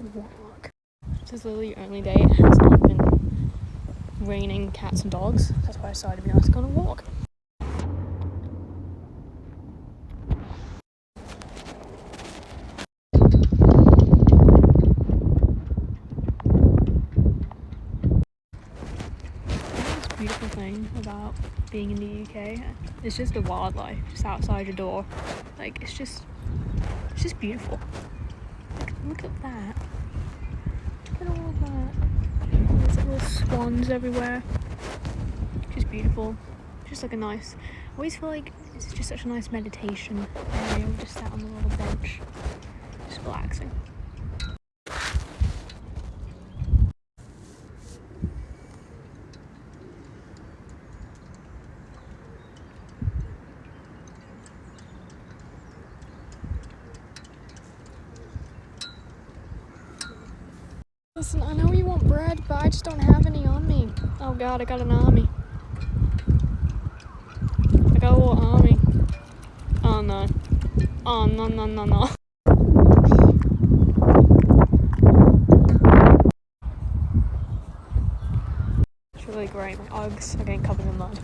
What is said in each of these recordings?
walk. This is literally the only day it has not been raining cats and dogs. That's why I decided to be nice to go on a walk. Beautiful thing about being in the UK is just the wildlife just outside your door. Like it's just beautiful. Like, look at that. Look at all of that. There's little swans everywhere. Just beautiful. Just like a nice, I always feel like it's just such a nice meditation area. We just sat on the little bench just relaxing. Listen, I know you want bread, but I just don't have any on me. Oh god, I got an army. I got a little army. Oh no. Oh no, no, no, no. It's really great. My Uggs are getting covered in mud.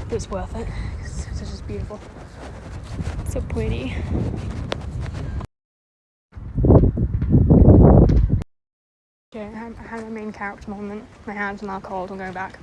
But it's worth it. It's just beautiful. It's so pretty. Okay, I had my main character moment. My hands are now cold, I'm going back.